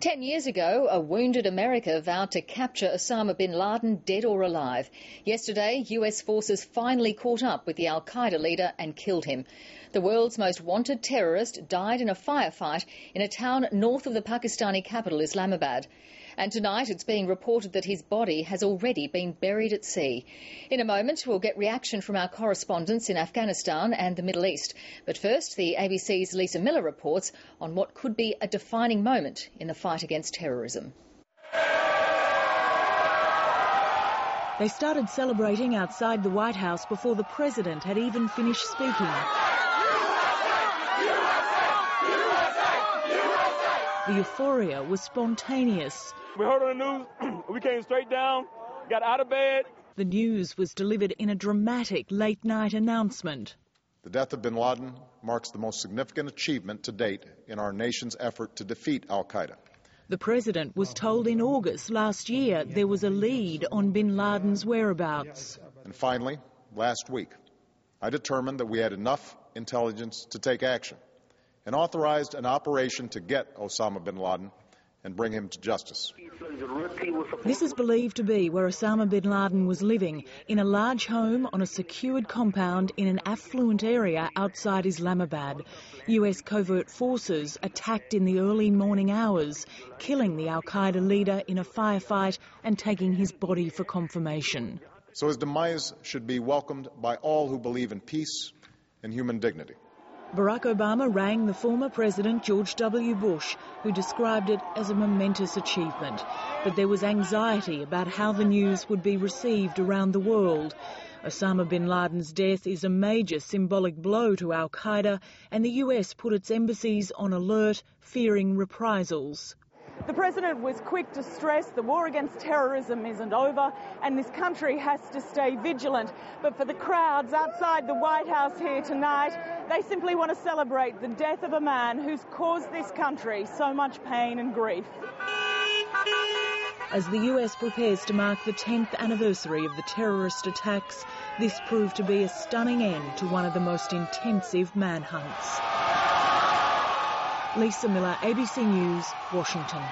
10 years ago, a wounded America vowed to capture Osama bin Laden, dead or alive. Yesterday, US forces finally caught up with the al-Qaeda leader and killed him. The world's most wanted terrorist died in a firefight in a town north of the Pakistani capital, Islamabad. And tonight it's being reported that his body has already been buried at sea. In a moment we'll get reaction from our correspondents in Afghanistan and the Middle East. But first, the ABC's Lisa Miller reports on what could be a defining moment in the fight against terrorism. They started celebrating outside the White House before the president had even finished speaking. The euphoria was spontaneous. We heard on the news, we came straight down, got out of bed. The news was delivered in a dramatic late-night announcement. The death of bin Laden marks the most significant achievement to date in our nation's effort to defeat al-Qaeda. The president was told in August last year there was a lead on bin Laden's whereabouts. And finally, last week, I determined that we had enough intelligence to take action and authorized an operation to get Osama bin Laden and bring him to justice. This is believed to be where Osama bin Laden was living, in a large home on a secured compound in an affluent area outside Islamabad. US covert forces attacked in the early morning hours, killing the al-Qaeda leader in a firefight and taking his body for confirmation. So his demise should be welcomed by all who believe in peace and human dignity. Barack Obama rang the former president George W. Bush, who described it as a momentous achievement. But there was anxiety about how the news would be received around the world. Osama bin Laden's death is a major symbolic blow to al-Qaeda, and the US put its embassies on alert, fearing reprisals. The president was quick to stress the war against terrorism isn't over and this country has to stay vigilant. But for the crowds outside the White House here tonight, they simply want to celebrate the death of a man who's caused this country so much pain and grief. As the US prepares to mark the 10th anniversary of the terrorist attacks, this proved to be a stunning end to one of the most intensive manhunts. Lisa Miller, ABC News, Washington.